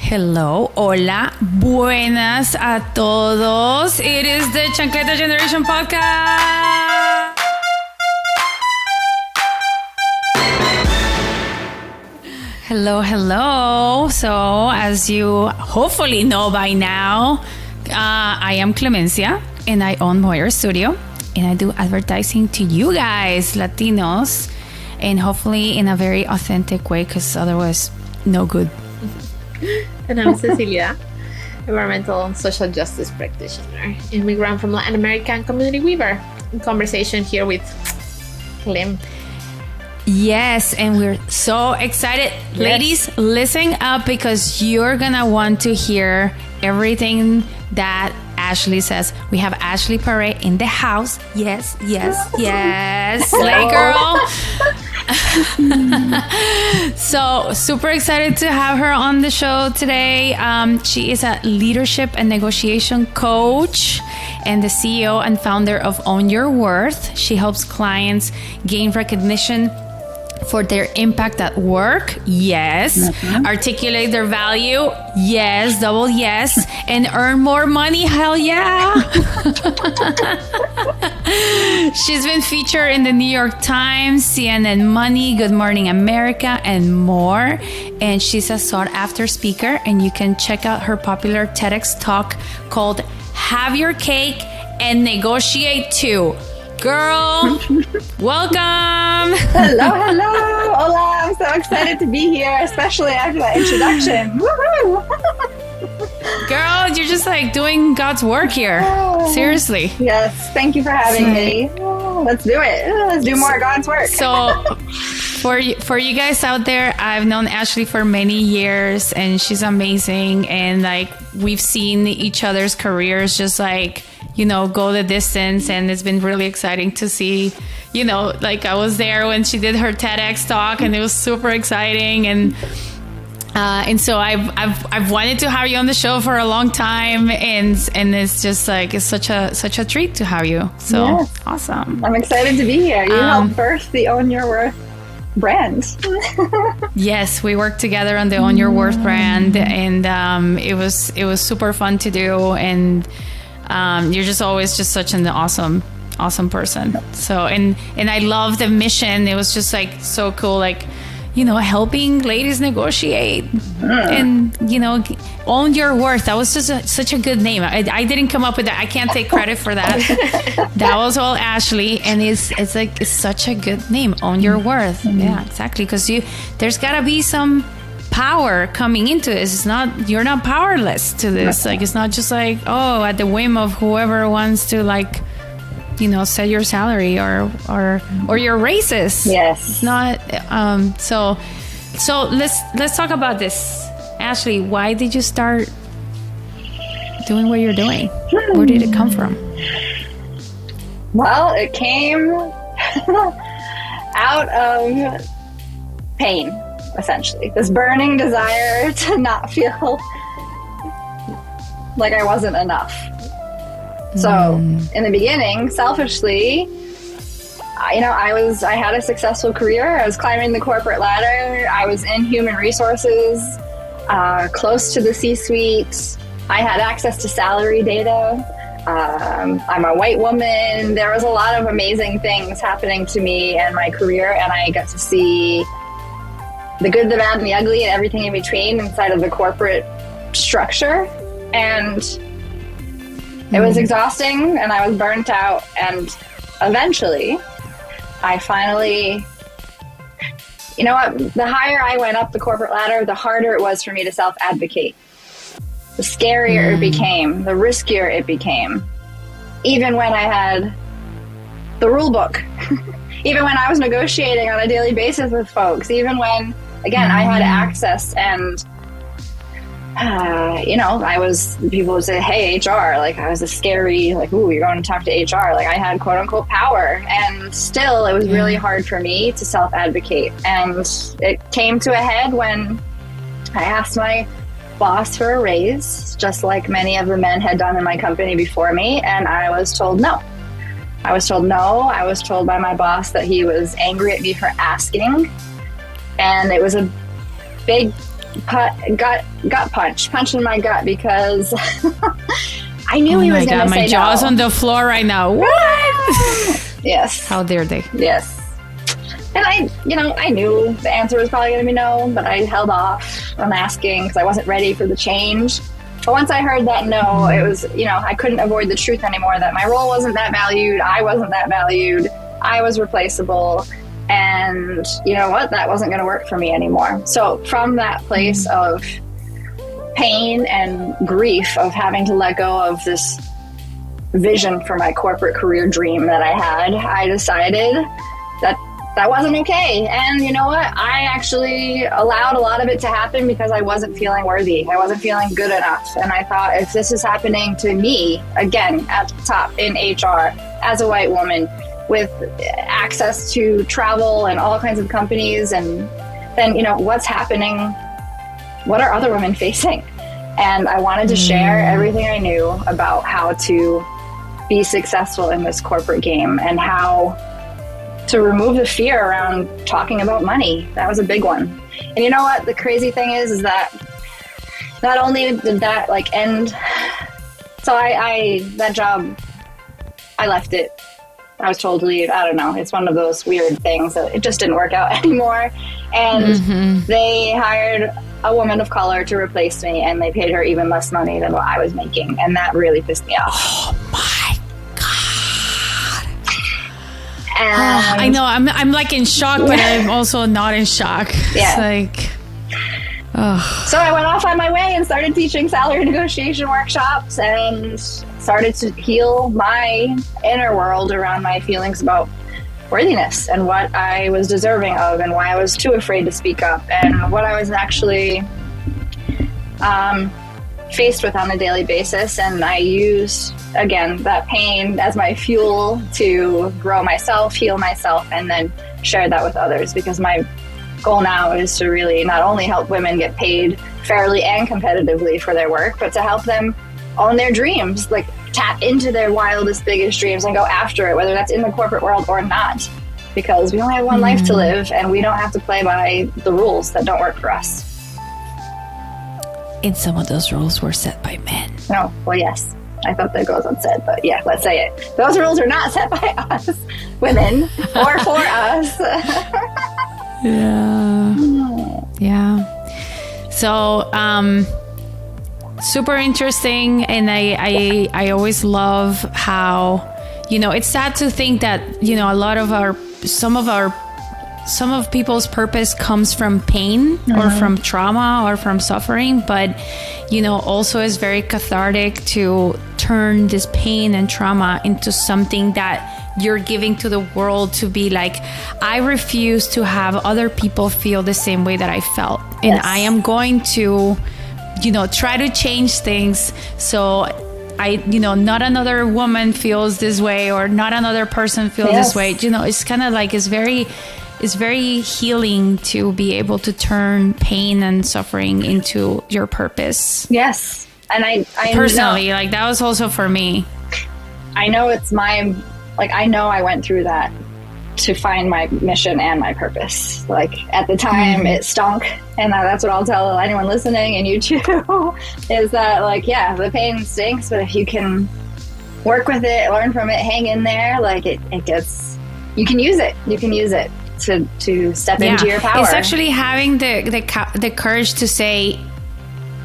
Hello, hola, buenas a todos. It is the Chancleta Generation Podcast. Hello, hello. So, as you hopefully know by now, I am Clemencia and I own Moyer Studio and I do advertising to you guys, Latinos, and hopefully in a very authentic way because otherwise, no good. And I'm Cecilia, environmental and social justice practitioner, immigrant from Latin American community weaver. In conversation here with Clem. Yes, and we're so excited. Yes. Ladies, listen up because you're gonna want to hear everything that Ashley says. We have Ashley Paré in the house. Yes, yes, yes. Slay girl. So super excited to have her on the show today. She is a leadership and negotiation coach and the CEO and founder of Own Your Worth. She helps clients gain recognition for their impact at work, yes. Articulate their value, yes, double yes. And earn more money, hell yeah. She's been featured in the New York Times, CNN Money, Good Morning America, and more. And she's a sought after speaker, and you can check out her popular TEDx talk called Have Your Cake and Negotiate Too. Girl, welcome. Hello, hello. Hola, I'm so excited to be here, especially after that introduction. Girl, you're just like doing God's work here. Seriously. Yes, thank you for having me. Let's do it. Let's do more God's work. So for you guys out there, I've known Ashley for many years and she's amazing. And like we've seen each other's careers just like, you know, go the distance, and it's been really exciting to see, you know, like I was there when she did her TEDx talk and it was super exciting, and so I've wanted to have you on the show for a long time, and it's just like it's such a treat to have you. So yes. Awesome. I'm excited to be here. You helped birth the Own Your Worth brand. Yes, we worked together on the Own Your Worth brand, and it was super fun to do, and you're just always just such an awesome person. So, and I love the mission. It was just like so cool, like, you know, helping ladies negotiate and, you know, own your worth. That was just such a good name. I didn't come up with that. I can't take credit for that. That was all Ashley. And it's such a good name. Own your worth. Yeah, exactly. Because there's gotta be some power coming into this. You're not powerless to this. Like, it's not just like, oh, at the whim of whoever wants to, like, you know, set your salary or your raises. Yes. It's not. So let's talk about this. Ashley, why did you start doing what you're doing? Where did it come from? Well, it came out of pain. Essentially, this burning desire to not feel like I wasn't enough. So in the beginning, selfishly, I had a successful career. I was climbing the corporate ladder. I was in human resources, close to the C-suite. I had access to salary data. I'm a white woman. There was a lot of amazing things happening to me and my career, and I got to see the good, the bad, and the ugly, and everything in between inside of the corporate structure. And it was exhausting, and I was burnt out. And eventually, I finally, you know what? The higher I went up the corporate ladder, the harder it was for me to self-advocate. The scarier it became, the riskier it became. Even when I had the rule book, even when I was negotiating on a daily basis with folks, even when, again, I had access and, people would say, hey, HR, like I was a scary, like, ooh, you're going to talk to HR. Like I had quote unquote power, and still it was really hard for me to self-advocate. And it came to a head when I asked my boss for a raise, just like many of the men had done in my company before me. And I was told no. I was told no. I was told by my boss that he was angry at me for asking. And it was a big punch in my gut because I knew he was going to say no. My jaw's on the floor right now. What? Yes. How dare they? Yes. And I knew the answer was probably going to be no, but I held off on asking because I wasn't ready for the change. But once I heard that no, it was, I couldn't avoid the truth anymore, that my role wasn't that valued. I wasn't that valued. I was replaceable. And you know what? That wasn't going to work for me anymore. So from that place of pain and grief of having to let go of this vision for my corporate career dream that I had, I decided that wasn't okay. And you know what? I actually allowed a lot of it to happen because I wasn't feeling worthy. I wasn't feeling good enough. And I thought, if this is happening to me, again, at the top in HR, as a white woman, with access to travel and all kinds of companies, and then, what's happening? What are other women facing? And I wanted to share everything I knew about how to be successful in this corporate game and how to remove the fear around talking about money. That was a big one. And you know what? The crazy thing is that not only did that end, so that job, I left it. I was told to leave. I don't know. It's one of those weird things that it just didn't work out anymore. And they hired a woman of color to replace me, and they paid her even less money than what I was making. And that really pissed me off. Oh my God. And I know. I'm like in shock, but I'm also not in shock. Yeah. It's like, oh. So I went off on my way and started teaching salary negotiation workshops and started to heal my inner world around my feelings about worthiness and what I was deserving of and why I was too afraid to speak up and what I was actually faced with on a daily basis. And I used, again, that pain as my fuel to grow myself, heal myself, and then share that with others, because my goal now is to really not only help women get paid fairly and competitively for their work, but to help them own their dreams, like tap into their wildest, biggest dreams and go after it, whether that's in the corporate world or not, because we only have one life to live and we don't have to play by the rules that don't work for us. And some of those rules were set by men. No, well, yes. I thought that goes unsaid, but yeah, let's say it. Those rules are not set by us, women, or for us. Yeah. So, super interesting. And I always love how, it's sad to think that, a lot of some of people's purpose comes from pain or from trauma or from suffering, but, also is very cathartic to turn this pain and trauma into something that you're giving to the world, to be like, I refuse to have other people feel the same way that I felt. And Yes. I am going to, try to change things so not another woman feels this way or not another person feels Yes. this way. It's kind of like, it's very healing to be able to turn pain and suffering into your purpose. Yes. And I Personally, that was also for me. I know it's I know I went through that to find my mission and my purpose. At the time, it stunk. And that's what I'll tell anyone listening, and you too, is that, the pain stinks, but if you can work with it, learn from it, hang in there, you can use it. You can use it to step into your power. It's actually having the courage to say,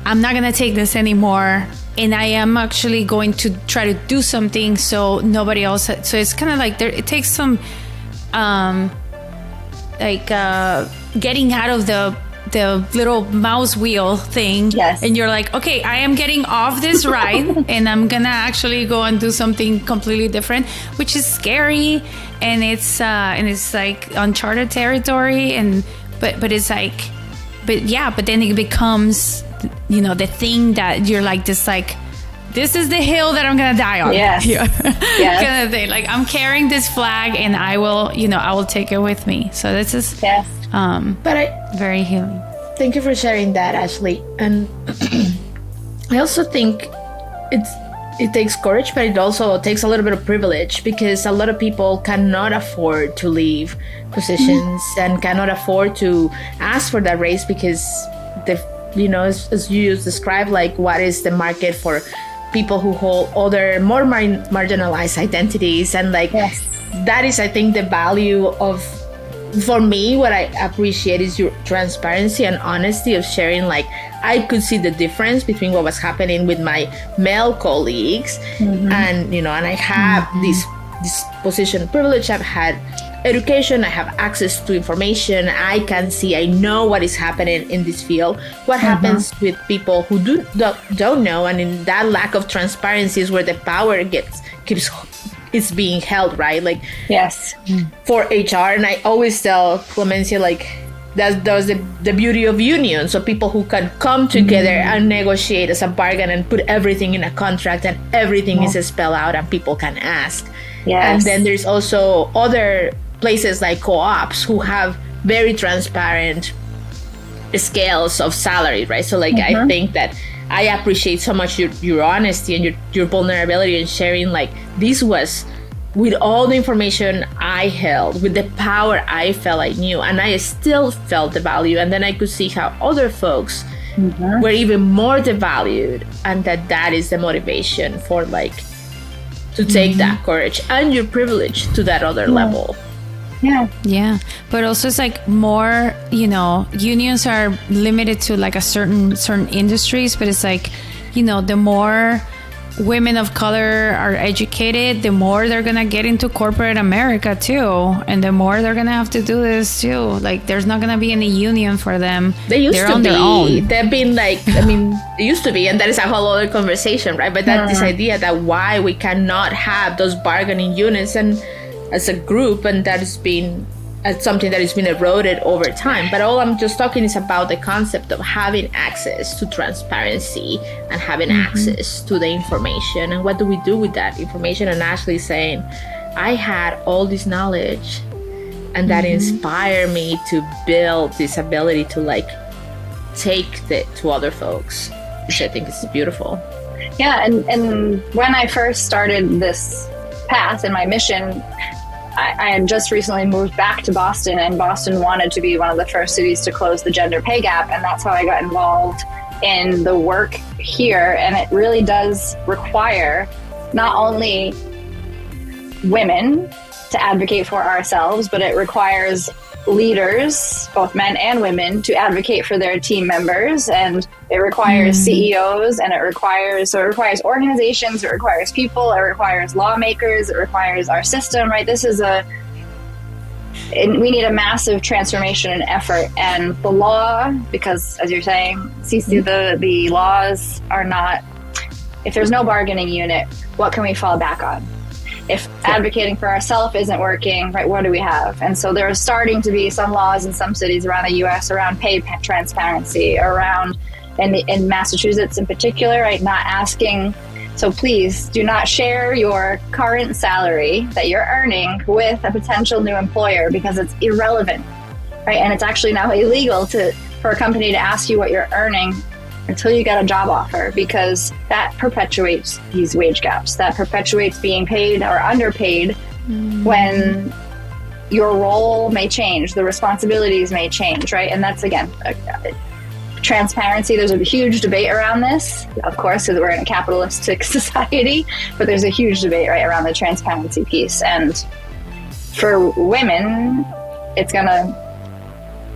I'm not going to take this anymore. And I am actually going to try to do something so nobody else. So it's kind of like it takes some, getting out of the little mouse wheel thing. Yes. And you're like, okay, I am getting off this ride and I'm going to actually go and do something completely different, which is scary. And it's like uncharted territory. But it's like, but then it becomes, the thing that you're like, this is the hill that I'm gonna die on. Yes. Yes. Kind of thing. I'm carrying this flag, and I will take it with me. So this is very healing. Thank you for sharing that, Ashley. And I also think it takes courage, but it also takes a little bit of privilege, because a lot of people cannot afford to leave positions and cannot afford to ask for that raise because as you described, like what is the market for people who hold other more marginalized identities, and like that is, I think, the value of, for me, what I appreciate is your transparency and honesty of sharing. Like, I could see the difference between what was happening with my male colleagues, and and I have this position privilege. I've had education, I have access to information, I can see, I know what is happening in this field. What happens with people who don't know, and in that lack of transparency is where the power keeps it's being held, right? Like, for HR. And I always tell Clemencia, like, that's the beauty of unions. So people who can come together and negotiate as a bargain and put everything in a contract, and everything is spelled out and people can ask. And then there's also other places like co-ops who have very transparent scales of salary, right? So like, I think that I appreciate so much your honesty and your vulnerability in sharing, like, this was with all the information I held, with the power I felt I knew, and I still felt the value. And then I could see how other folks were even more devalued, and that is the motivation for, like, to take that courage and your privilege to that other level. Yeah. But also it's like more, unions are limited to like a certain industries, but it's like, the more women of color are educated, the more they're gonna get into corporate America too, and the more they're gonna have to do this too. Like, there's not gonna be any union for them. They used They're to on be. their own. They've been like, I mean, it used to be, and that is a whole other conversation, right? But that this idea that why we cannot have those bargaining units and as a group, and that has been something that has been eroded over time. But all I'm just talking is about the concept of having access to transparency and having access to the information, and what do we do with that information. And Ashley saying, I had all this knowledge, and that inspired me to build this ability to, like, take it to other folks, which I think is beautiful. Yeah, and when I first started this path and my mission, I had just recently moved back to Boston, and Boston wanted to be one of the first cities to close the gender pay gap, and that's how I got involved in the work here. And it really does require not only women to advocate for ourselves, but it requires leaders, both men and women, to advocate for their team members, and it requires CEOs, and it requires organizations, it requires people, it requires lawmakers, it requires our system, right? We need a massive transformation and effort. And the law, because as you're saying, Cece, the laws are not, if there's no bargaining unit, what can we fall back on? If advocating for ourselves isn't working, right, what do we have? And so there are starting to be some laws in some cities around the U.S. around pay transparency, around, in Massachusetts in particular, right, not asking. So please do not share your current salary that you're earning with a potential new employer, because it's irrelevant, right? And it's actually now illegal for a company to ask you what you're earning until you get a job offer, because that perpetuates these wage gaps. That perpetuates being paid or underpaid when your role may change, the responsibilities may change, right? And that's, again, transparency. There's a huge debate around this, of course, because we're in a capitalistic society, but there's a huge debate, right, around the transparency piece. And for women, it's going to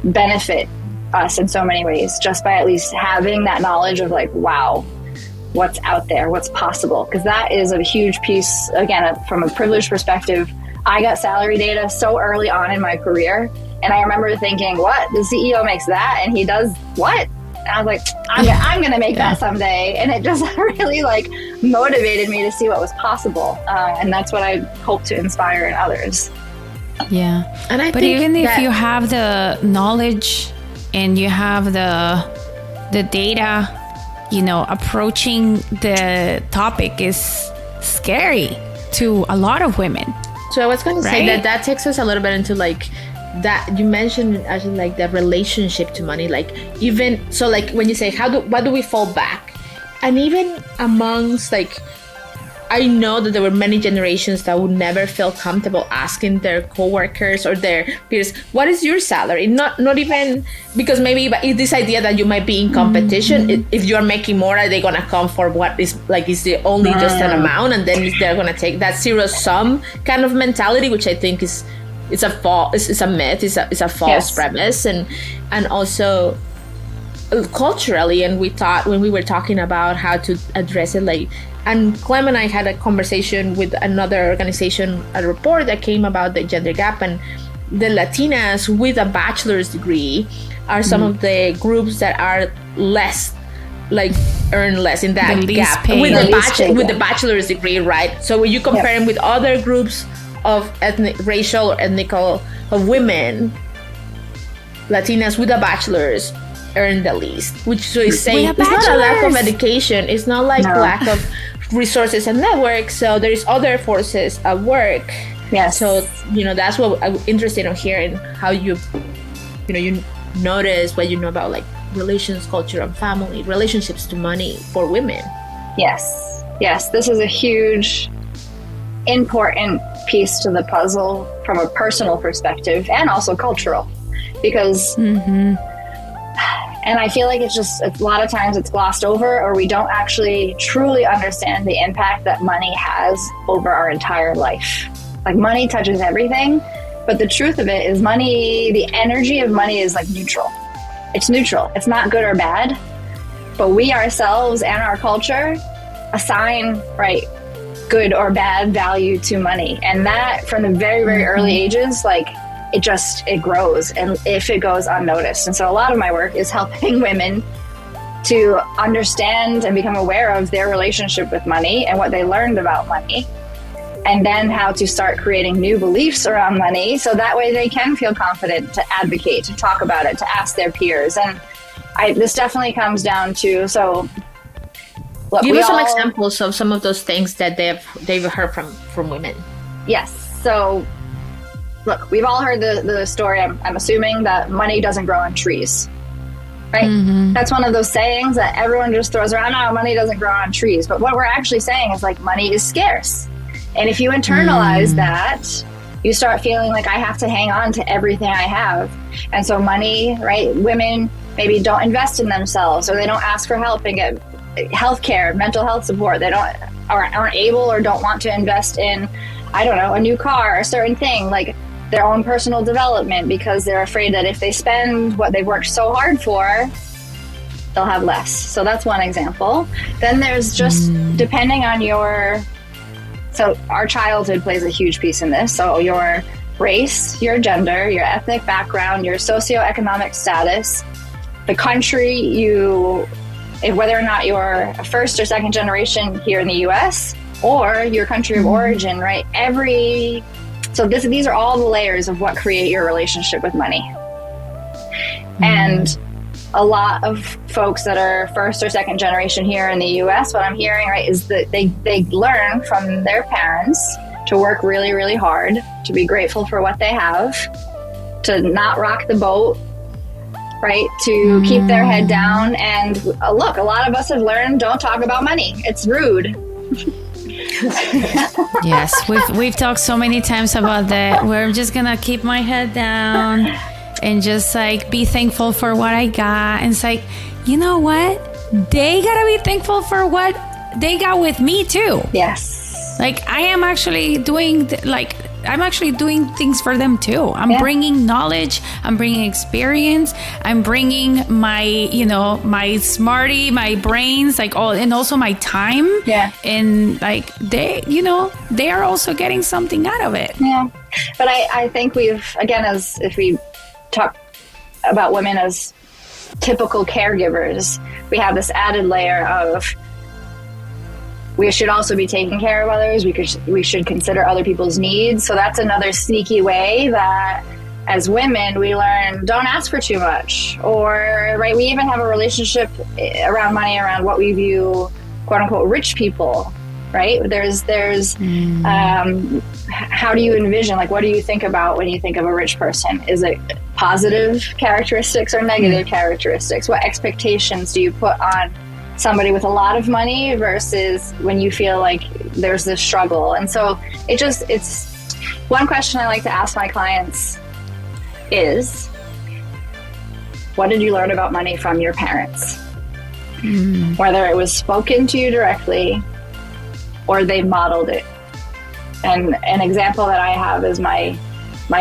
benefit us in so many ways, just by at least having that knowledge of, like, wow, what's out there, what's possible, because that is a huge piece. Again, from a privileged perspective, I got salary data so early on in my career, and I remember thinking, what, the CEO makes that and he does what? And I was like, I'm gonna make that someday. And it just really, like, motivated me to see what was possible, and that's what I hope to inspire in others. And I think even if you have the knowledge and you have the data, approaching the topic is scary to a lot of women. So I was going to say that takes us a little bit into, like, that you mentioned, actually, like, the relationship to money. Like, even so, like, when you say what do we fall back, and even amongst, like, I know that there were many generations that would never feel comfortable asking their coworkers or their peers, what is your salary? Not even because maybe it's this idea that you might be in competition. If you're making more, are they going to come for what is like, is the only just an amount? And then they're going to take that zero sum kind of mentality, which I think is a myth, it's a false premise. And also culturally, and we thought when we were talking about how to address it, like, and Clem and I had a conversation with another organization, a report that came about the gender gap, and the Latinas with a bachelor's degree are some of the groups that are less, like, earn less in that gap with the bachelor's degree, right? So when you compare them with other groups of racial or ethnical of women, Latinas with a bachelor's earn the least, which so is saying it's not a lack of education, it's not like lack of resources and networks, so there is other forces at work. So that's what I'm interested in hearing, how you notice what you know about like relations, culture, and family, relationships to money for women. Yes, this is a huge important piece to the puzzle from a personal perspective and also cultural, because and I feel like it's just a lot of times it's glossed over, or we don't actually truly understand the impact that money has over our entire life. Like, money touches everything, but the truth of it is money, the energy of money is like neutral. It's neutral. It's not good or bad, but we ourselves and our culture assign, right, good or bad value to money. And that from the very, very early ages, like, it grows, and if it goes unnoticed. And so a lot of my work is helping women to understand and become aware of their relationship with money and what they learned about money, and then how to start creating new beliefs around money, so that way they can feel confident to advocate, to talk about it, to ask their peers. And this definitely comes down to, so look, give us some examples of some of those things that they've heard from women. Yes. So look, we've all heard the story, I'm assuming, that money doesn't grow on trees, right? That's one of those sayings that everyone just throws around. No, money doesn't grow on trees. But what we're actually saying is, like, money is scarce. And if you internalize that, you start feeling like, I have to hang on to everything I have. And so money, right? Women maybe don't invest in themselves, or they don't ask for help and get healthcare, mental health support. They aren't able or don't want to invest in, I don't know, a new car, a certain thing, like their own personal development, because they're afraid that if they spend what they've worked so hard for, they'll have less. So that's one example. Then there's just depending on so our childhood plays a huge piece in this. So your race, your gender, your ethnic background, your socioeconomic status, the country whether or not you're a first or second generation here in the US, or your country of origin, right? So these are all the layers of what create your relationship with money. And a lot of folks that are first or second generation here in the US, what I'm hearing, right, is that they learn from their parents to work really, really hard, to be grateful for what they have, to not rock the boat, right, to keep their head down. And look, a lot of us have learned, don't talk about money. It's rude. Yes, we've talked so many times about that, where I'm just gonna keep my head down and just like be thankful for what I got. And it's like, you know what? They gotta be thankful for what they got with me too. Yes. Like, I am actually doing I'm actually doing things for them too. I'm bringing knowledge, I'm bringing experience, I'm bringing my, my smarty, my brains, and also my time. Yeah. And like they are also getting something out of it. Yeah. But I think if we talk about women as typical caregivers, we have this added layer of, we should also be taking care of others. We should consider other people's needs. So that's another sneaky way that as women, we learn, don't ask for too much. Or, right, we even have a relationship around money, around what we view, quote unquote, rich people, right? There's how do you envision, like, what do you think about when you think of a rich person? Is it positive characteristics or negative characteristics? What expectations do you put on somebody with a lot of money versus when you feel like there's this struggle. And so it's one question I like to ask my clients is, what did you learn about money from your parents? Whether it was spoken to you directly or they modeled it. And an example that I have is my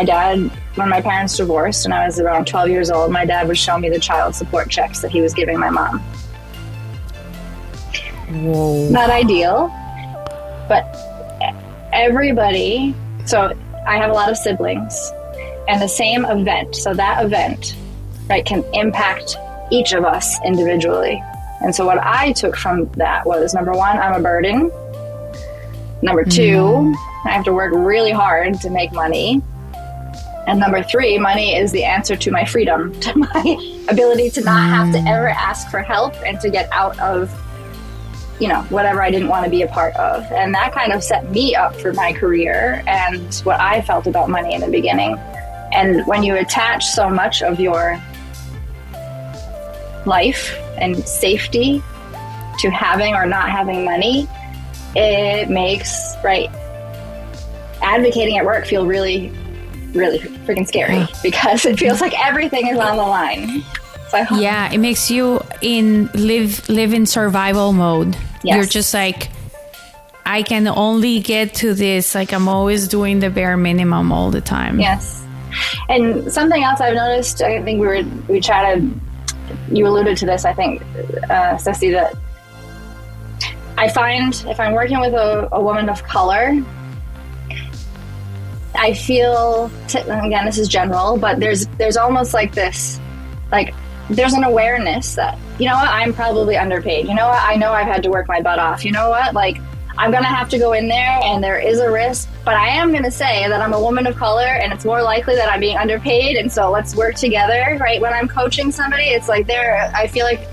dad, when my parents divorced and I was around 12 years old, my dad would show me the child support checks that he was giving my mom. Whoa. Not ideal, but everybody, so I have a lot of siblings, and the same event, so that event, right, can impact each of us individually. And so what I took from that was, number one, I'm a burden. Number two, I have to work really hard to make money. And number three, money is the answer to my freedom, to my ability to not have to ever ask for help and to get out of, whatever I didn't want to be a part of. And that kind of set me up for my career and what I felt about money in the beginning. And when you attach so much of your life and safety to having or not having money, it makes, advocating at work feel really, really freaking scary because it feels like everything is on the line. So yeah, it makes you live in survival mode. Yes. You're just like, I can only get to this. Like, I'm always doing the bare minimum all the time. Yes. And something else I've noticed, I think we chatted, you alluded to this, I think, Ceci, that I find if I'm working with a woman of color, I feel, again, this is general, but there's almost like this, like, there's an awareness that, you know what, I'm probably underpaid. You know what, I know I've had to work my butt off. You know what, like, I'm going to have to go in there and there is a risk, but I am going to say that I'm a woman of color and it's more likely that I'm being underpaid. And so let's work together, right? When I'm coaching somebody, it's like I feel like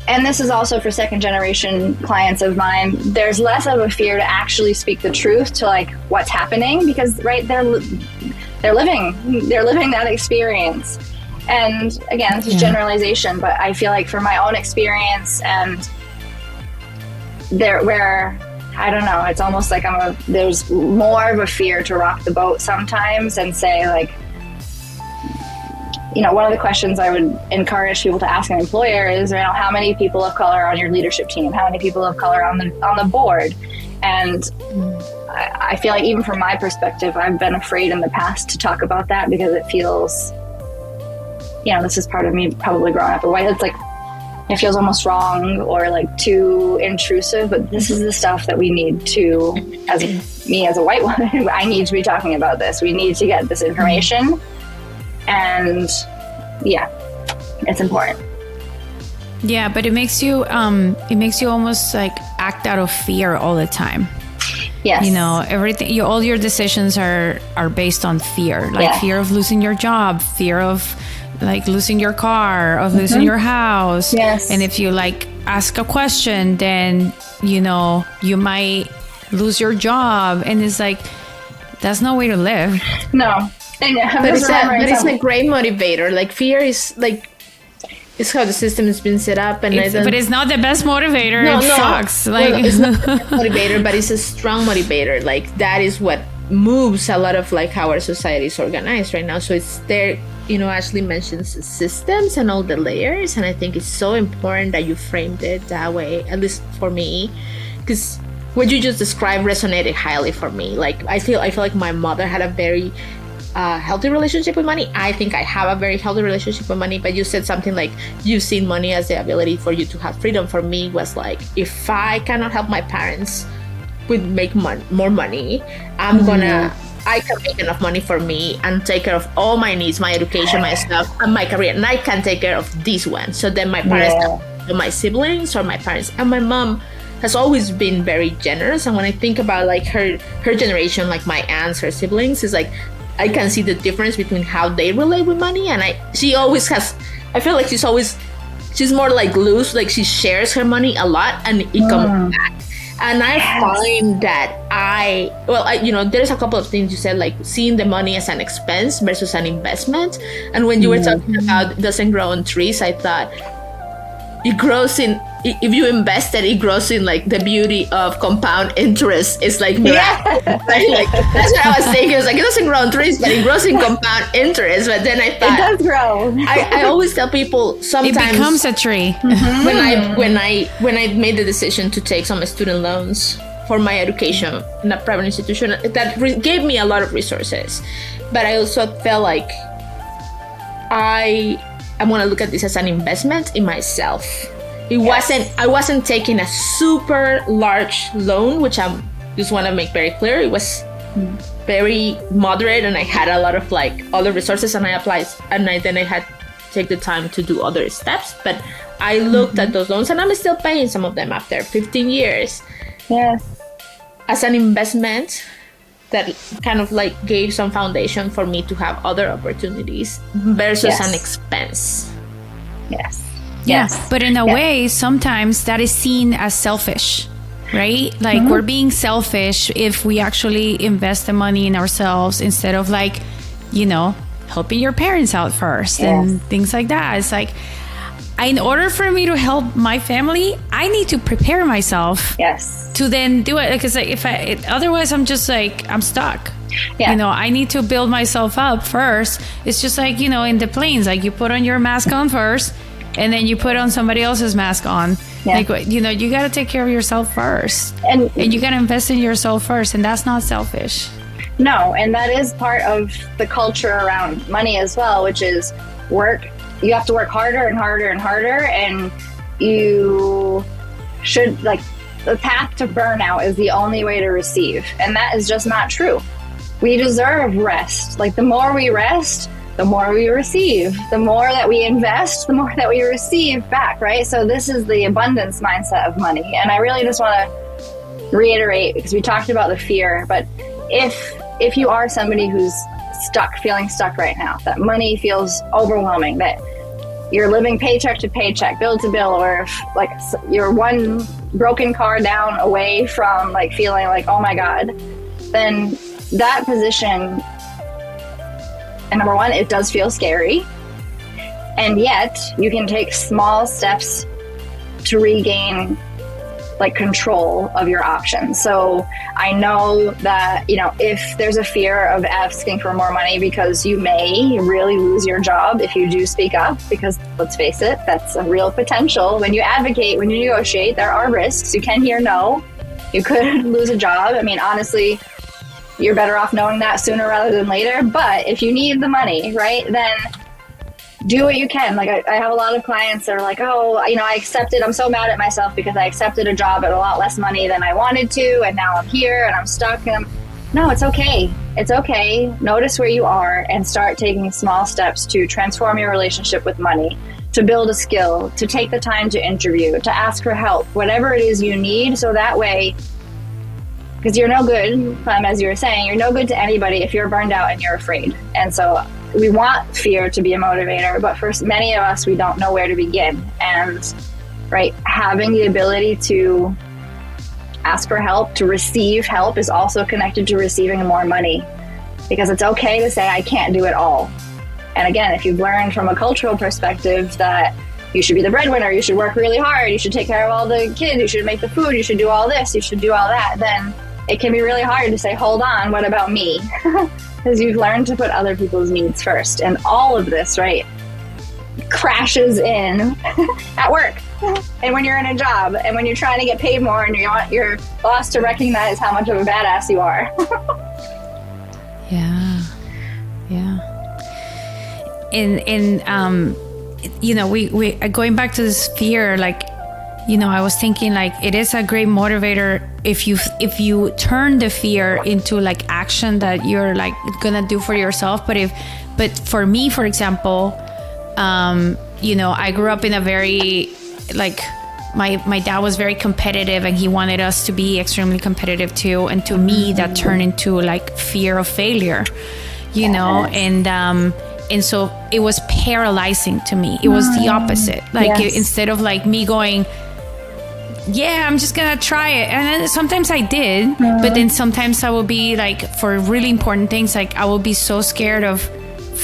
and this is also for second generation clients of mine, there's less of a fear to actually speak the truth to like what's happening because, right, they're living that experience. And again, this is generalization, but I feel like from my own experience and where I don't know, it's almost like there's more of a fear to rock the boat sometimes and say like, one of the questions I would encourage people to ask an employer is, how many people of color are on your leadership team? How many people of color on the board? And I feel like even from my perspective, I've been afraid in the past to talk about that because it feels, this is part of me probably growing up white. It's like, it feels almost wrong or like too intrusive, but this is the stuff that we need to, as a white woman, I need to be talking about this. We need to get this information. And it's important. Yeah, but it makes you almost like act out of fear all the time. Yes. Everything, all your decisions are based on fear, like fear of losing your job, fear of like losing your car, of losing your house. Yes. And if you like ask a question, then, you might lose your job. And it's like, that's no way to live. No. But it's a great motivator. Like fear is like, it's how the system has been set up, and but it's not the best motivator. It sucks. Like it's not a motivator, but it's a strong motivator. Like that is what moves a lot of like how our society is organized right now. So it's there. Ashley mentions systems and all the layers, and I think it's so important that you framed it that way. At least for me, because what you just described resonated highly for me. Like I feel like my mother had a very healthy relationship with money. I think I have a very healthy relationship with money, but you said something like you've seen money as the ability for you to have freedom. For me was like, if I cannot help my parents with more money, I can make enough money for me and take care of all my needs, my education, my stuff, and my career, and I can take care of this one. So then my parents, my siblings or my parents, and my mom has always been very generous. And when I think about like her generation, like my aunts, her siblings, is like I can see the difference between how they relate with money. And she always has, I feel like she's more like loose, like she shares her money a lot and it comes back. And I find that there's a couple of things you said, like seeing the money as an expense versus an investment. And when you were talking about it doesn't grow on trees, I thought it grows in, if you invest it grows in like the beauty of compound interest. It's like miracle, right? Like that's what I was thinking. It was like, it doesn't grow on trees, but it grows in compound interest. But then I thought, it does grow. I always tell people, sometimes It becomes a tree. when I made the decision to take some student loans for my education in a private institution, that gave me a lot of resources, but I also felt like I want to look at this as an investment in myself. I wasn't taking a super large loan, which I just want to make very clear. It was very moderate, and I had a lot of like other resources, and I applied, and then I had to take the time to do other steps. But I looked at those loans, and I'm still paying some of them after 15 years. Yes. As an investment that kind of like gave some foundation for me to have other opportunities versus an expense. Yes. Yeah, Yes. but in a way, sometimes that is seen as selfish, right? Like we're being selfish if we actually invest the money in ourselves instead of like, you know, helping your parents out first and things like that. It's like, in order for me to help my family, I need to prepare myself to then do it. Because otherwise I'm just like, I'm stuck. Yeah. You know, I need to build myself up first. It's just like, you know, in the planes, like you put on your mask on first, and then you put on somebody else's mask on. Yeah. Like, you know, you got to take care of yourself first. And you got to invest in yourself first. And that's not selfish. No, and that is part of the culture around money as well, which is work. You have to work harder and harder and harder. And you should, like, the path to burnout is the only way to receive. And that is just not true. We deserve rest. Like, the more we rest, the more we receive. The more that we invest, the more that we receive back, right? So this is the abundance mindset of money. And I really just want to reiterate, because we talked about the fear, but if you are somebody who's feeling stuck right now, that money feels overwhelming, that you're living paycheck to paycheck, bill to bill, or if like you're one broken car down away from like feeling like, oh my God, then that position, and number one, it does feel scary. And yet you can take small steps to regain like control of your options. So I know that, you know, if there's a fear of asking for more money because you may really lose your job if you do speak up, because let's face it, that's a real potential. When you advocate, when you negotiate, there are risks. You can hear no. You could lose a job. I mean, honestly, you're better off knowing that sooner rather than later. But if you need the money, right, then do what you can. Like I have a lot of clients that are like, oh, you know, I'm so mad at myself because I accepted a job at a lot less money than I wanted to. And now I'm here and I'm stuck. And no, it's okay. It's okay. Notice where you are and start taking small steps to transform your relationship with money, to build a skill, to take the time to interview, to ask for help, whatever it is you need. So that way, because you're no good, as you were saying, you're no good to anybody if you're burned out and you're afraid. And so we want fear to be a motivator, but for many of us, we don't know where to begin. And right, having the ability to ask for help, to receive help, is also connected to receiving more money, because it's okay to say, I can't do it all. And again, if you've learned from a cultural perspective that you should be the breadwinner, you should work really hard, you should take care of all the kids, you should make the food, you should do all this, you should do all that, then it can be really hard to say, hold on, what about me? Because you've learned to put other people's needs first. And all of this, right, crashes in at work. And when you're in a job, and when you're trying to get paid more, and you want your boss to recognize how much of a badass you are. Yeah. And you know, we going back to this fear, like, you know, I was thinking like it is a great motivator if you turn the fear into like action that you're like gonna do for yourself. But for me, for example, you know, I grew up in a very like my dad was very competitive, and he wanted us to be extremely competitive too. And to me, that turned into like fear of failure, you know, and so it was paralyzing to me. It was the opposite. Like instead of like me going, yeah, I'm just gonna try it. And then sometimes I did, but then sometimes I would be like, for really important things, like I would be so scared of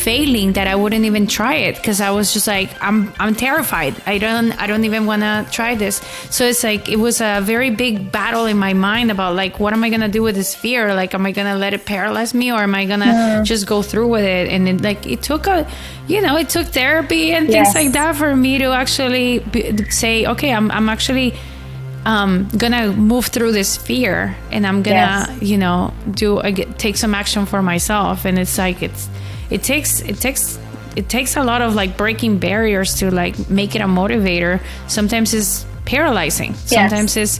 failing that I wouldn't even try it, because I was just like, I'm terrified. I don't even want to try this. So it's like, it was a very big battle in my mind about like, what am I going to do with this fear? Like, am I going to let it paralyze me, or am I going to just go through with it? And it took it took therapy and things like that for me to actually say, okay, I'm actually gonna move through this fear, and I'm gonna take some action for myself. And it's like it takes a lot of like breaking barriers to like make it a motivator. Sometimes it's paralyzing. Sometimes it's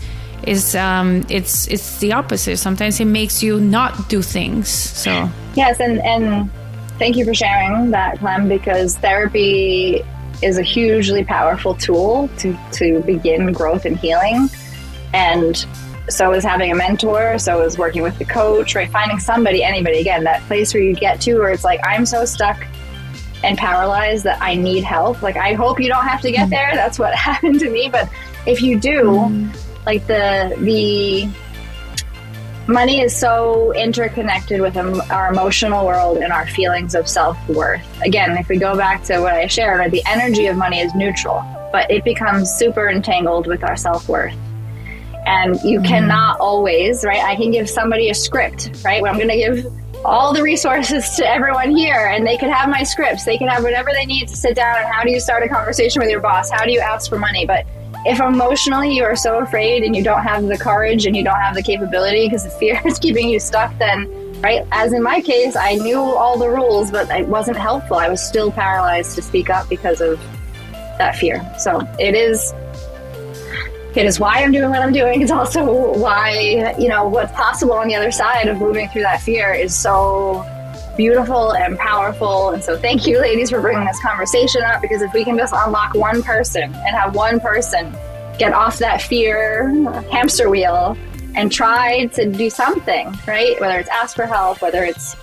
the opposite. Sometimes it makes you not do things. So yes, and thank you for sharing that, Clem, because therapy is a hugely powerful tool to begin growth and healing. And so is having a mentor, so is working with the coach, right? Finding anybody, again, that place where you get to where it's like, I'm so stuck and paralyzed that I need help. Like, I hope you don't have to get there. That's what happened to me. But if you do, like the money is so interconnected with our emotional world and our feelings of self-worth. Again, if we go back to what I shared, right, the energy of money is neutral, but it becomes super entangled with our self-worth. And you cannot always, right? I can give somebody a script, right? I'm going to give all the resources to everyone here, and they can have my scripts. They can have whatever they need to sit down. And how do you start a conversation with your boss? How do you ask for money? But if emotionally you are so afraid and you don't have the courage and you don't have the capability because the fear is keeping you stuck, then, right, as in my case, I knew all the rules, but it wasn't helpful. I was still paralyzed to speak up because of that fear. So it is why I'm doing what I'm doing. It's also why, what's possible on the other side of moving through that fear is so beautiful and powerful. And so thank you, ladies, for bringing this conversation up, because if we can just unlock one person and have one person get off that fear hamster wheel and try to do something, right? Whether it's ask for help, whether it's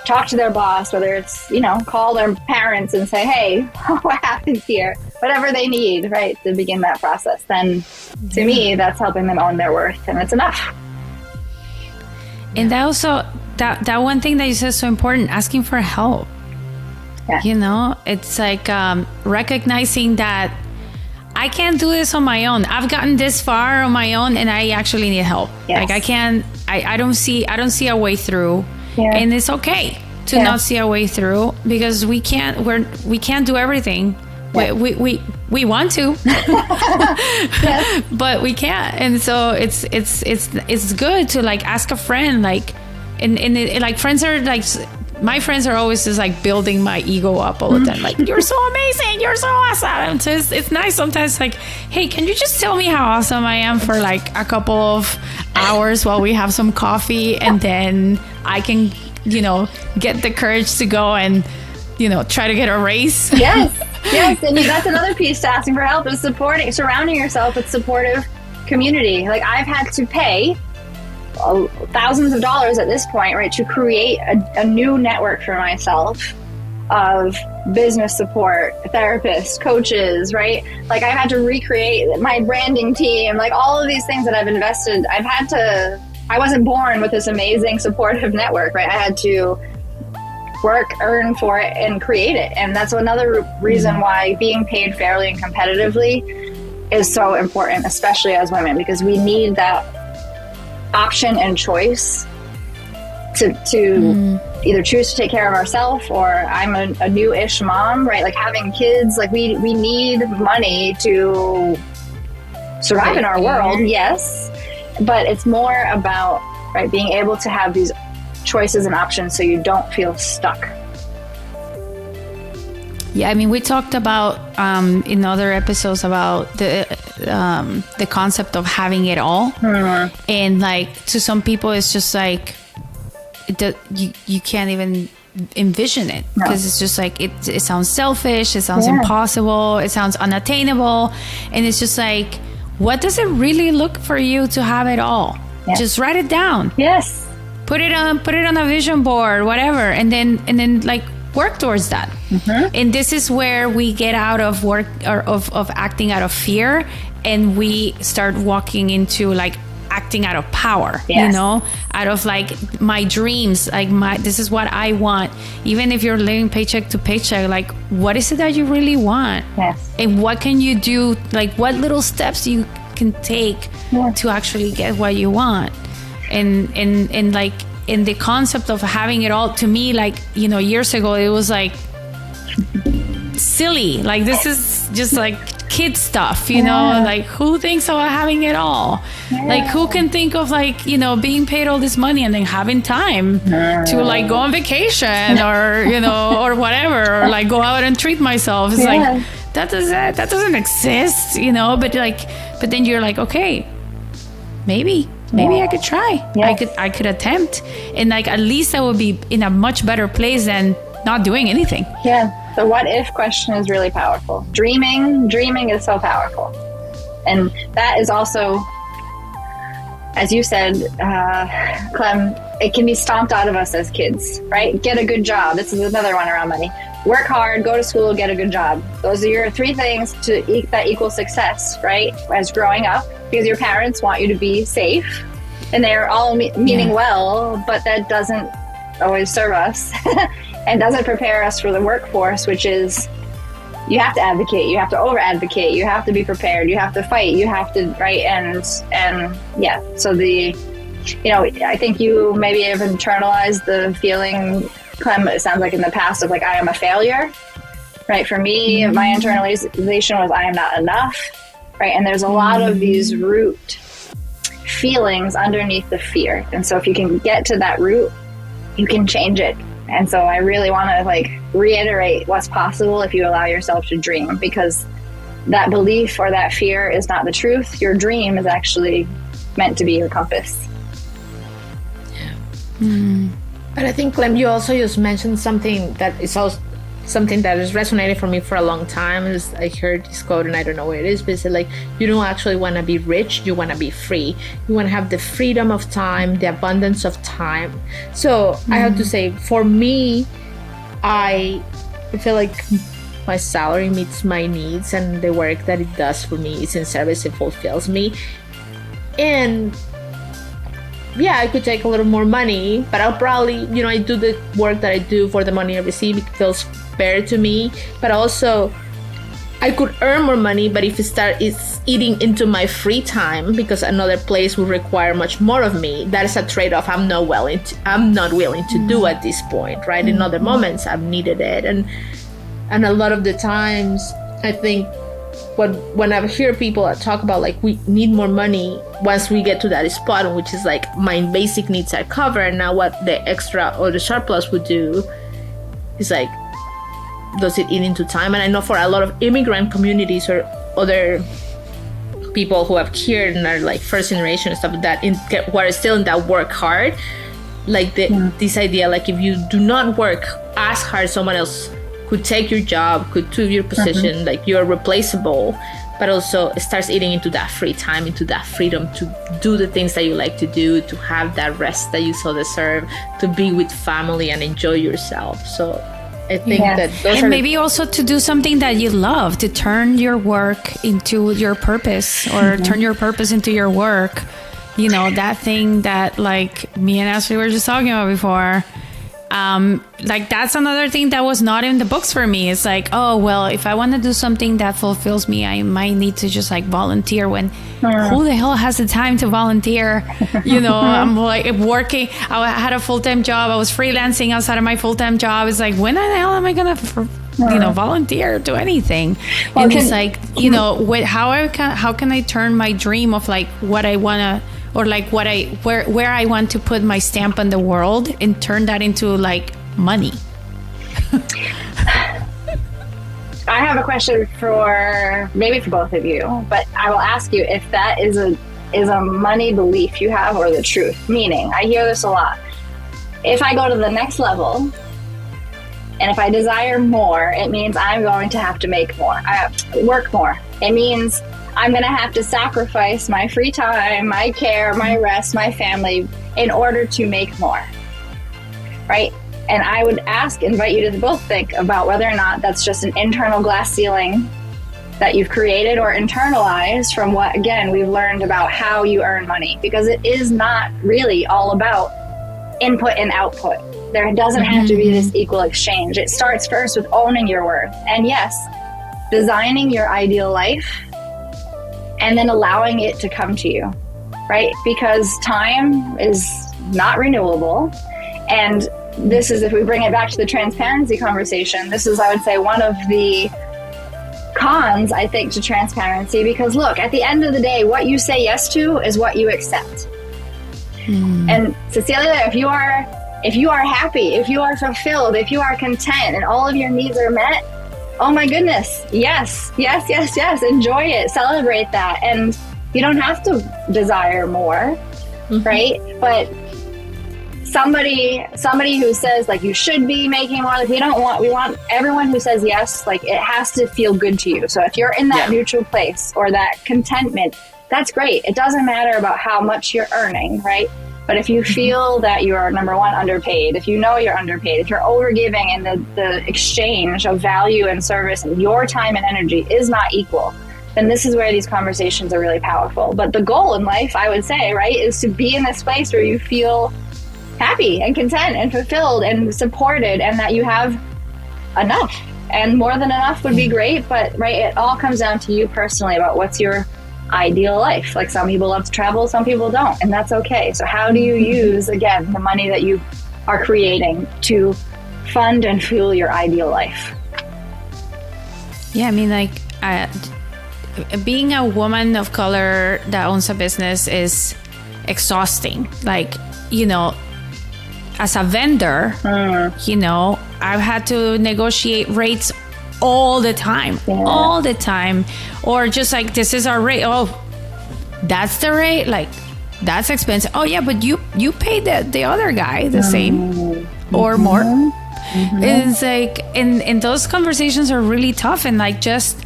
talk to their boss, whether it's, call their parents and say, hey, what happened here? Whatever they need, right, to begin that process, then to me, that's helping them own their worth, and it's enough. And that also, that one thing that you said is so important, asking for help. Yeah. It's like recognizing that I can't do this on my own. I've gotten this far on my own, and I actually need help. Yes. Like I don't see a way through. Yeah. And it's okay to not see a way through, because we can't do everything. Yeah. We want to, yes. But we can't. And so it's good to like ask a friend, like, and like friends are like, my friends are always just like building my ego up all the time. Like, you're so amazing, you're so awesome. So it's nice sometimes, like, hey, can you just tell me how awesome I am for like a couple of hours while we have some coffee, and then I can, get the courage to go and, try to get a raise. Yes. Yes. And that's another piece to asking for help, is surrounding yourself with supportive community. Like, I've had to pay thousands of dollars at this point, right, to create a new network for myself of business support, therapists, coaches, right? Like, I've had to recreate my branding team, like all of these things that I've invested. I wasn't born with this amazing supportive network, right? I had to work, earn for it, and create it. And that's another reason why being paid fairly and competitively is so important, especially as women, because we need that option and choice to either choose to take care of ourselves, or I'm a new-ish mom, right? Like, having kids, like we need money to survive in our world, yes. But it's more about, right, being able to have these choices and options so you don't feel stuck. Yeah, I mean, we talked about in other episodes about the concept of having it all, and like, to some people it's just like you can't even envision it, because it's just like it sounds selfish, it sounds impossible, it sounds unattainable, and it's just like, what does it really look for you to have it all? Just write it down. Yes. Put it on a vision board, whatever, and then like work towards that. And this is where we get out of work, or of acting out of fear, and we start walking into like acting out of power, Yes. out of like my dreams, like this is what I want. Even if you're living paycheck to paycheck, like what is it that you really want? Yes. And what can you do? Like what little steps you can take to actually get what you want? And like in the concept of having it all, to me, like, years ago, it was like silly. Like this is just like kid stuff, like who thinks about having it all? Like who can think of like, being paid all this money and then having time to like go on vacation or, or whatever, or like go out and treat myself. It's like, that doesn't exist, but then you're like, okay, maybe I could try. I could attempt. And like, at least I would be in a much better place than not doing anything. Yeah. The what if question is really powerful. Dreaming is so powerful. And that is also, as you said, Clem, it can be stomped out of us as kids, right? Get a good job. This is another one around money. Work hard, go to school, get a good job. Those are your 3 things that equal success, right? As growing up, because your parents want you to be safe and they're all meaning well, but that doesn't always serve us. And doesn't prepare us for the workforce, which is you have to advocate, you have to over advocate, you have to be prepared, you have to fight, you have to, right? And yeah, so I think you maybe have internalized the feeling, Clem, it sounds like in the past, of like, I am a failure, right? For me, my internalization was I am not enough, right? And there's a lot of these root feelings underneath the fear. And so if you can get to that root, you can change it. And so I really want to like reiterate what's possible if you allow yourself to dream, because that belief or that fear is not the truth. Your dream is actually meant to be your compass. But I think, Clem, you also just mentioned something that is also something that has resonated for me for a long time. Is I heard this quote, and I don't know where it is, but it's like, you don't actually want to be rich, you want to be free. You want to have the freedom of time, the abundance of time. So I have to say, for me, I feel like my salary meets my needs, and the work that it does for me is in service, it fulfills me. And yeah, I could take a little more money, but I'll probably, I do the work that I do for the money I receive. It feels fair to me. But also, I could earn more money, but if it's eating into my free time, because another place will require much more of me, that is a trade-off I'm not willing to do at this point, right? In other moments, I've needed it. And a lot of the times, I think, when I hear people talk about like we need more money once we get to that spot, which is like my basic needs are covered, now what the extra or the surplus would do is like, does it eat into time? And I know for a lot of immigrant communities or other people who have here and are like first generation and stuff like that, who are still in that work hard, like this idea, like if you do not work as hard, someone else could take your job, could do your position, like you're replaceable, but also it starts eating into that free time, into that freedom to do the things that you like to do, to have that rest that you so deserve, to be with family and enjoy yourself. So I think that those and maybe also to do something that you love, to turn your work into your purpose, or turn your purpose into your work. That thing that like me and Ashley were just talking about before. Like that's another thing that was not in the books for me. It's like, oh, well, if I want to do something that fulfills me, I might need to just like volunteer, when who the hell has the time to volunteer? I'm like working. I had a full-time job. I was freelancing outside of my full-time job. It's like, when the hell am I going to volunteer to anything? And it's like, how can I turn my dream of like what I want to, or like where I want to put my stamp on the world, and turn that into like money? I have a question for both of you, but I will ask you if that is a money belief you have, or the truth. Meaning, I hear this a lot. If I go to the next level, and if I desire more, it means I'm going to have to make more. I have to work more. It means I'm going to have to sacrifice my free time, my care, my rest, my family in order to make more, right? And I would invite you to both think about whether or not that's just an internal glass ceiling that you've created or internalized from what, again, we've learned about how you earn money, because it is not really all about input and output. There doesn't have to be this equal exchange. It starts first with owning your worth. And yes, designing your ideal life and then allowing it to come to you, right? Because time is not renewable. And this is, if we bring it back to the transparency conversation, this is, I would say, one of the cons, I think, to transparency, because look, at the end of the day, what you say yes to is what you accept. And Cecilia, if you are happy, if you are fulfilled, if you are content and all of your needs are met, oh my goodness, yes, enjoy it, celebrate that. And you don't have to desire more, right? But somebody who says like you should be making more, like we want everyone who says yes, like it has to feel good to you. So if you're in that neutral place or that contentment, that's great. It doesn't matter about how much you're earning, right? But if you feel that you are, number one, underpaid, if you know you're underpaid, if you're overgiving and the exchange of value and service and your time and energy is not equal, then this is where these conversations are really powerful. But the goal in life, I would say, right, is to be in this place where you feel happy and content and fulfilled and supported, and that you have enough. And more than enough would be great, but right, it all comes down to you personally about what's your ideal life. Like some people love to travel, some people don't, and that's okay. So how do you use, again, the money that you are creating to fund and fuel your ideal life? Yeah, I mean, like being a woman of color that owns a business is exhausting. Like, you know, as a vendor, you know, I've had to negotiate rates all the time, or just like, this is our rate. Oh, that's the rate. Like, that's expensive. Oh yeah, but you pay the other guy the same or more. It's like, and those conversations are really tough. And like, just,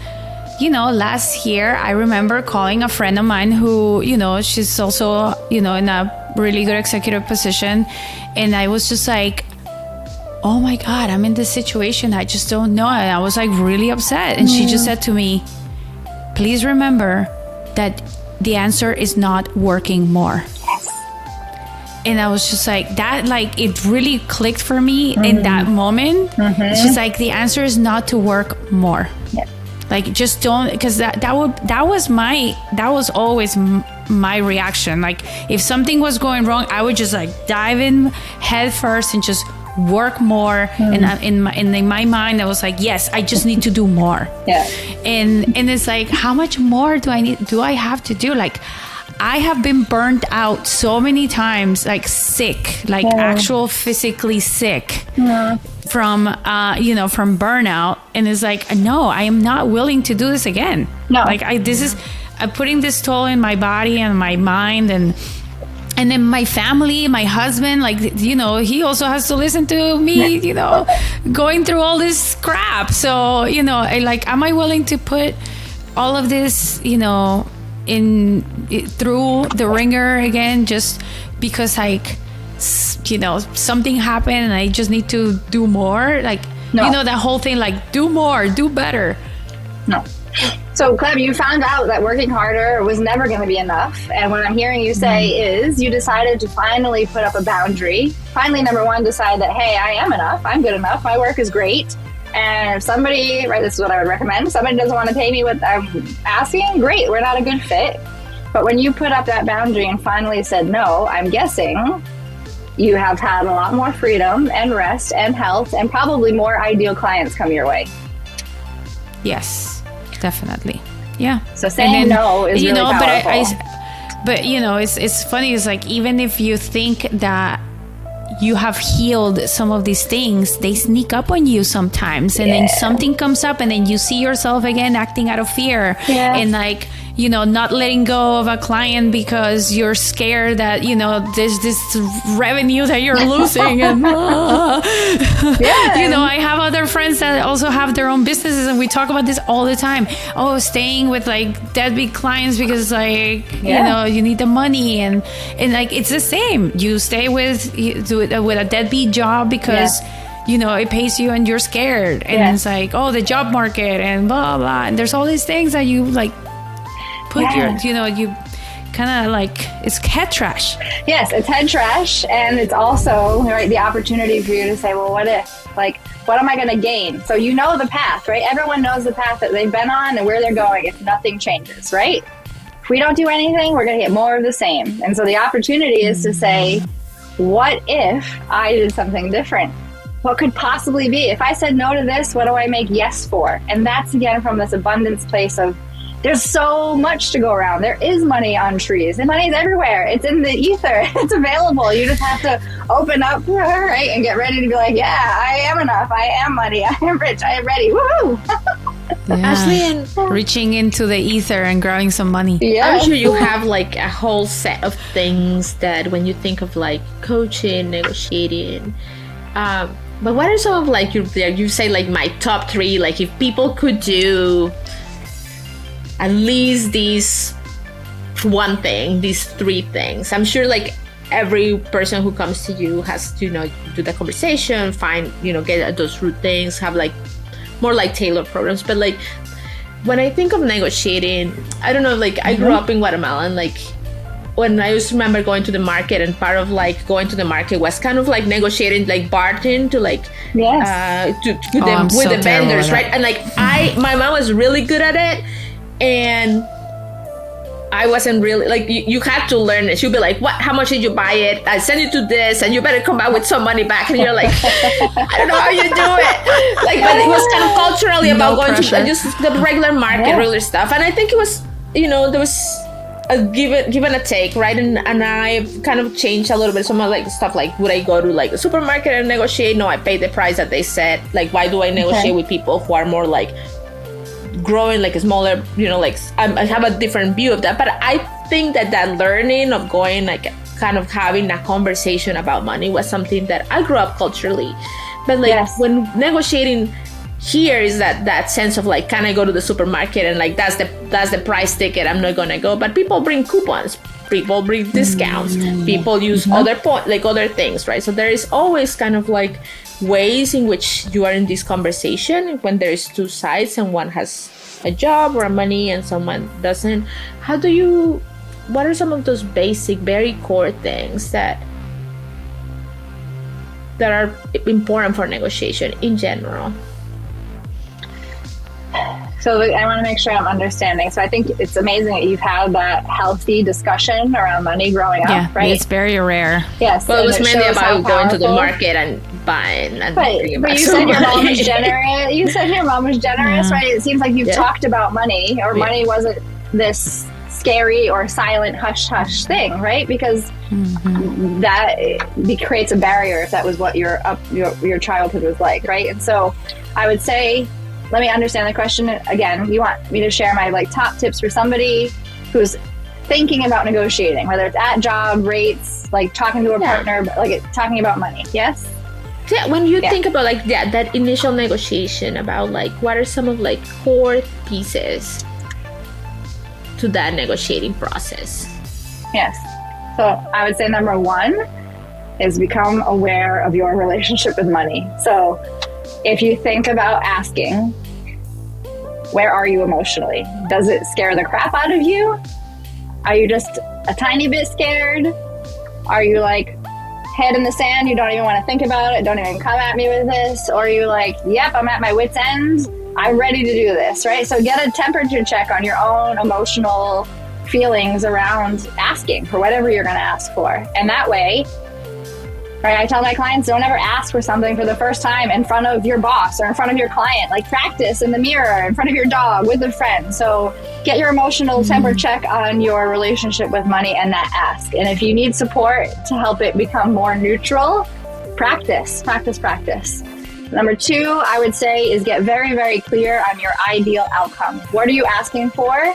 you know, last year I remember calling a friend of mine who, you know, she's also, you know, in a really good executive position, and I was just like, oh my God, I'm in this situation, I just don't know. And I was like really upset. And she just said to me, please remember that the answer is not working more. And I was just like, that, like, it really clicked for me in that moment. It's just like, the answer is not to work more. Like, just don't, because that was always my reaction. Like, if something was going wrong, I would just like dive in head first and just work more. And in my mind, I was like, yes, I just need to do more. And it's like, how much more do I have to do? Like, I have been burnt out so many times, like sick, like actual physically sick from from burnout. And it's like, no, I am not willing to do this again. Like, I'm putting this toll in my body and my mind, and then my family, my husband, like, you know, he also has to listen to me, you know, going through all this crap. So, you know, am I willing to put all of this, you know, through the ringer again, just because, like, you know, something happened and I just need to do more? Like, you know, that whole thing, like, do more, do better. No. So, Clem, you found out that working harder was never going to be enough. And what I'm hearing you say is you decided to finally put up a boundary. Finally, number one, decide that, hey, I am enough. I'm good enough. My work is great. And if somebody, right, this is what I would recommend. If somebody doesn't want to pay me what I'm asking, great, we're not a good fit. But when you put up that boundary and finally said no, I'm guessing you have had a lot more freedom and rest and health and probably more ideal clients come your way. Yes. Definitely. Yeah. So saying no is really powerful. But you know, it's funny. It's like, even if you think that you have healed some of these things, they sneak up on you sometimes. And then something comes up and then you see yourself again acting out of fear. And like, you know, not letting go of a client because you're scared that, you know, there's this revenue that you're losing. And you know, I have other friends that also have their own businesses, and we talk about this all the time. Oh, staying with like deadbeat clients because, like, you know, you need the money, and like, it's the same. You stay with a deadbeat job because it pays you and you're scared. And it's like, oh, the job market and blah, blah. And there's all these things that you like put you kind of like, it's head trash. Yes, it's head trash. And it's also, right, the opportunity for you to say, well, what if? Like, what am I going to gain? So you know the path, right? Everyone knows the path that they've been on and where they're going if nothing changes, right? If we don't do anything, we're going to get more of the same. And so the opportunity is to say, what if I did something different? What could possibly be? If I said no to this, what do I make yes for? And that's, again, from this abundance place of, there's so much to go around. There is money on trees, and money's everywhere. It's in the ether. It's available. You just have to open up, right, and get ready to be like, yeah, I am enough. I am money. I am rich. I am ready. Woo! Ashley, and reaching into the ether and growing some money. Yeah. I'm sure you have like a whole set of things that when you think of like coaching, negotiating, but what are some of like you say like my top 3, like if people could do at least these 3 things. I'm sure like every person who comes to you has to, do the conversation, find, get at those root things, have like more like tailored programs. But like when I think of negotiating, I don't know, like I grew up in Guatemala, and like when I used to remember going to the market, and part of like going to the market was kind of like negotiating, like bartering to like with the vendors, right? And like my mom was really good at it. And I wasn't really like, you had to learn it. She'll be like, what, how much did you buy it? I send you to this and you better come back with some money back. And you're like, I don't know how you do it. Like, but it was kind of culturally about going pressure. To just the regular market, regular stuff. And I think it was, there was a give and a take, right? And I kind of changed a little bit. Some of like stuff like, would I go to like a supermarket and negotiate? No, I pay the price that they said. Like, why do I negotiate with people who are more like growing like a smaller, like I have a different view of that. But I think that learning of going like kind of having a conversation about money was something that I grew up culturally. But like when negotiating here is that sense of like, can I go to the supermarket and like that's the price ticket, I'm not gonna go. But people bring coupons, people bring discounts, people use other things, right? So there is always kind of like ways in which you are in this conversation when there's 2 sides and one has a job or money and someone doesn't. What are some of those basic, very core things that are important for negotiation in general? So I want to make sure I'm understanding. So I think it's amazing that you've had that healthy discussion around money growing up, right? It's very rare. Yes. Well, it was mainly about going to the market and buying and bringing back. But you said your mom was generous. You said your mom was generous, right? It seems like you've talked about money, or money wasn't this scary or silent hush thing, right? Because that creates a barrier if that was what your childhood was like, right? And so I would say, let me understand the question again. You want me to share my like top tips for somebody who's thinking about negotiating, whether it's at job, rates, like talking to a partner, like talking about money. Yes? Yeah, when you think about like that initial negotiation, about like what are some of like core pieces to that negotiating process? Yes. So I would say number 1 is become aware of your relationship with money. So if you think about asking, where are you emotionally? Does it scare the crap out of you? Are you just a tiny bit scared? Are you like head in the sand? You don't even want to think about it. Don't even come at me with this. Or are you like, yep, I'm at my wit's end. I'm ready to do this, right? So get a temperature check on your own emotional feelings around asking for whatever you're going to ask for. And that way, right, I tell my clients, don't ever ask for something for the first time in front of your boss or in front of your client. Like practice in the mirror, in front of your dog, with a friend. So get your emotional temper check on your relationship with money and that ask. And if you need support to help it become more neutral, practice. Number 2, I would say, is get very, very clear on your ideal outcome. What are you asking for?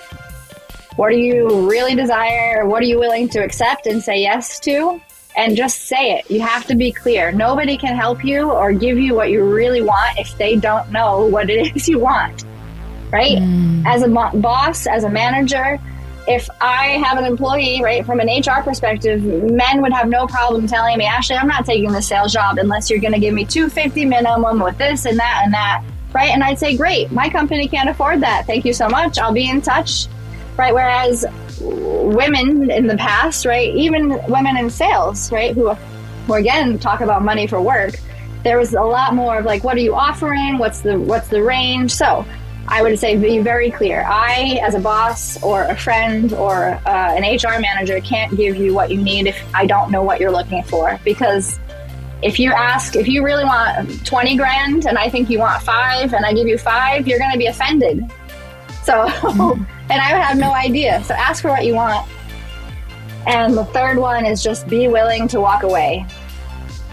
What do you really desire? What are you willing to accept and say yes to? And just say it. You have to be clear. Nobody can help you or give you what you really want if they don't know what it is you want, right? As a boss, as a manager, if I have an employee, right, from an HR perspective, men would have no problem telling me, Ashley, I'm not taking the sales job unless you're going to give me $250 minimum with this and that, right? And I'd say, great, my company can't afford that. Thank you so much. I'll be in touch, right? Whereas women in the past, right, even women in sales, right, who again talk about money for work, there was a lot more of like, what are you offering? What's the range? So I would say be very clear. I, as a boss or a friend or an HR manager, can't give you what you need if I don't know what you're looking for. Because if you really want 20 grand and I think you want 5 and I give you 5, you're going to be offended. So, and I would have no idea. So ask for what you want. And the third one is just be willing to walk away.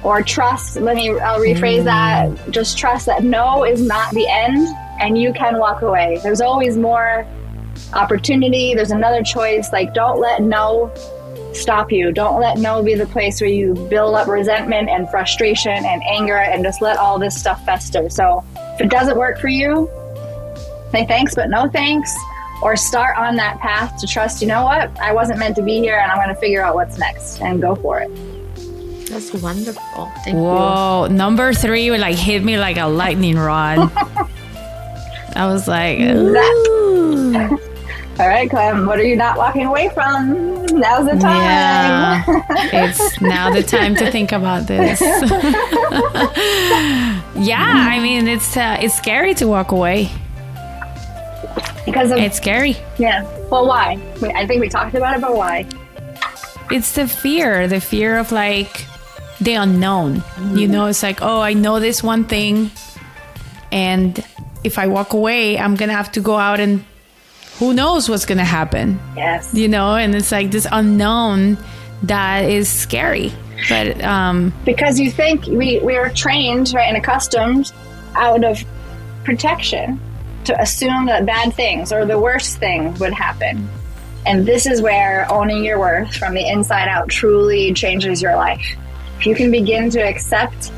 Or trust, I'll rephrase that. Just trust that no is not the end. And you can walk away. There's always more opportunity. There's another choice. Like, don't let no stop you. Don't let no be the place where you build up resentment and frustration and anger and just let all this stuff fester. So if it doesn't work for you, say thanks, but no thanks. Or start on that path to trust, you know what? I wasn't meant to be here and I'm going to figure out what's next and go for it. That's wonderful. Thank you. Whoa, number 3 would like hit me like a lightning rod. I was like, ooh. All right, Clem, what are you not walking away from? Now's the time. Yeah, it's now the time to think about this. Yeah, I mean, it's scary to walk away. Because it's scary. Yeah. Well, why? I think we talked about it, but why? It's the fear of like the unknown. You know, it's like, oh, I know this one thing, and if I walk away, I'm going to have to go out and who knows what's going to happen. Yes. You know, and it's like this unknown that is scary. But because you think we are trained, right, and accustomed out of protection to assume that bad things or the worst thing would happen. And this is where owning your worth from the inside out truly changes your life. If you can begin to accept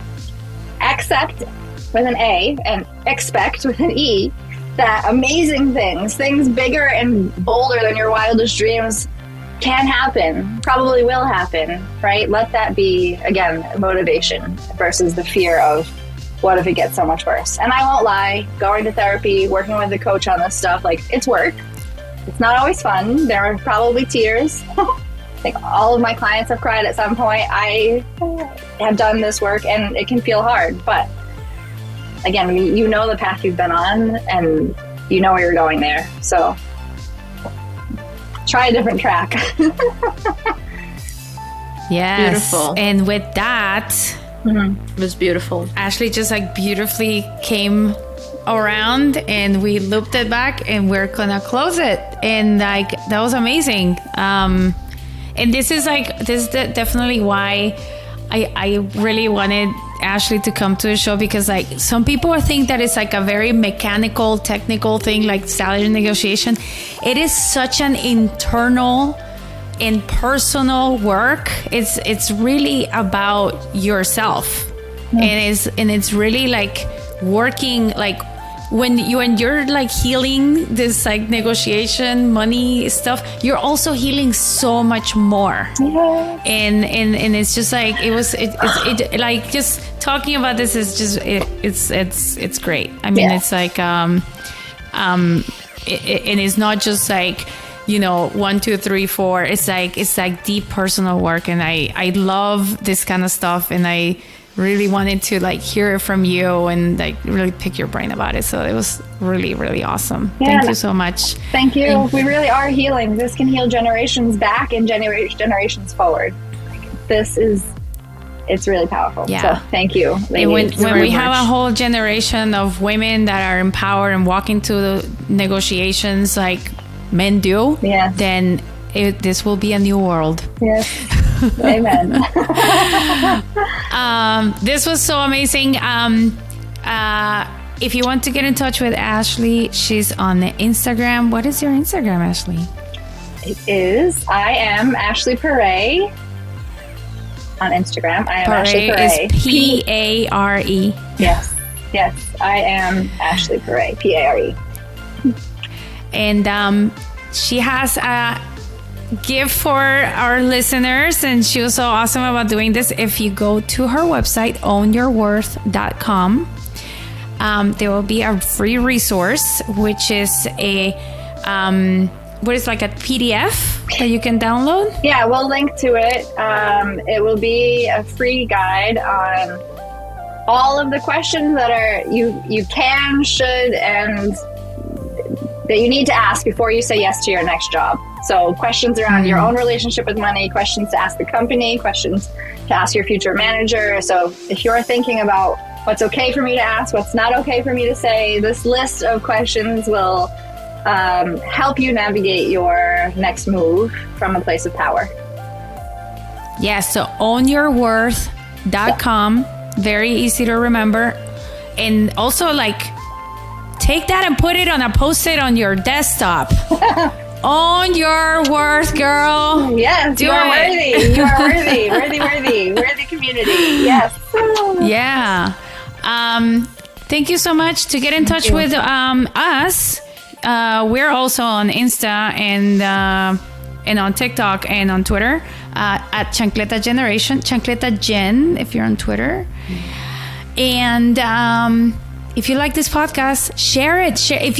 with an A and expect with an E, that amazing things bigger and bolder than your wildest dreams can happen, probably will happen, right? Let that be, again, motivation versus the fear of what if it gets so much worse. And I won't lie, going to therapy, working with a coach on this stuff, like, it's work. It's not always fun. There are probably tears. I think all of my clients have cried at some point. I have done this work and it can feel hard, but again, you know the path you've been on and you know where you're going there. So try a different track. yes. Beautiful. And with that, it was beautiful. Ashley just like beautifully came around and we looped it back and we're gonna close it. And like, that was amazing. And this is definitely why I really wanted Ashley to come to the show, because like some people think that it's like a very mechanical, technical thing like salary negotiation. It is such an internal and personal work. It's really about yourself. And it's really like working, like when you're like healing this like negotiation money stuff, you're also healing so much more. Yeah. And it's just like it like just talking about this is just it's great. I mean, it's like and it's not just like, you know, 1, 2, 3, 4. It's like deep personal work, and I love this kind of stuff, and I really wanted to like hear it from you and like really pick your brain about it. So it was really, really awesome. Yeah. Thank you so much. Thank you. We really are healing. This can heal generations back and generations forward. It's really powerful. Yeah. So thank you. And when we have much. a whole generation of women that are empowered and walking to the negotiations like men do, then this will be a new world. Yes. Amen. This was so amazing. If you want to get in touch with Ashley, she's on the Instagram. What is your Instagram, Ashley? It is. I am Ashley Paré on Instagram. I am Ashley Paré. Is P-A-R-E. Yes. I am Ashley Paré. P-A-R-E. And she has a gift for our listeners, and she was so awesome about doing this. If you go to her website, ownyourworth.com, there will be a free resource, which is a what is like a PDF that you can download. Yeah, we'll link to it. It will be a free guide on all of the questions that are you can, should, and that you need to ask before you say yes to your next job. So questions around your own relationship with money, questions to ask the company, questions to ask your future manager. So if you're thinking about what's okay for me to ask, what's not okay for me to say, this list of questions will help you navigate your next move from a place of power. Yes, so ownyourworth.com. Very easy to remember. And also, like, take that and put it on a post-it on your desktop. Own your worth, girl. Yes, you are worthy. You are worthy. Worthy community. Yes. Yeah. Thank you so much. To get in touch with us, we're also on Insta and on TikTok and on Twitter at Chancleta Generation, Chancleta Gen if you're on Twitter. And if you like this podcast, share it. If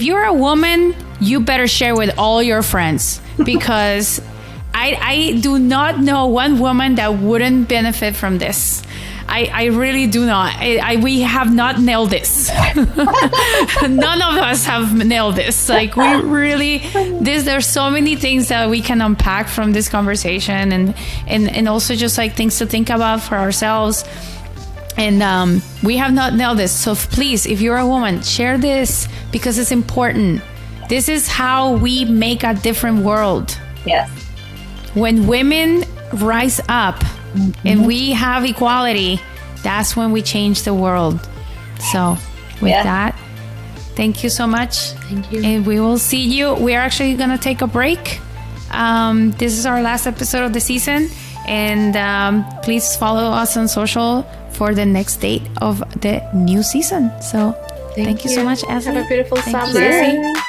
you're a woman, you better share with all your friends, because I do not know one woman that wouldn't benefit from this. I really do not. We have not nailed this. None of us have nailed this. Like, we really, there's so many things that we can unpack from this conversation, and also just like things to think about for ourselves. And we have not nailed this. So please, if you're a woman, share this, because it's important. This is how we make a different world. Yes. When women rise up and we have equality, that's when we change the world. So with that, thank you so much. Thank you. And we will see you. We're actually going to take a break. This is our last episode of the season. And please follow us on social for the next date of the new season. So thank you so much, Ashley. Have a beautiful Thank you, summer. Ceci.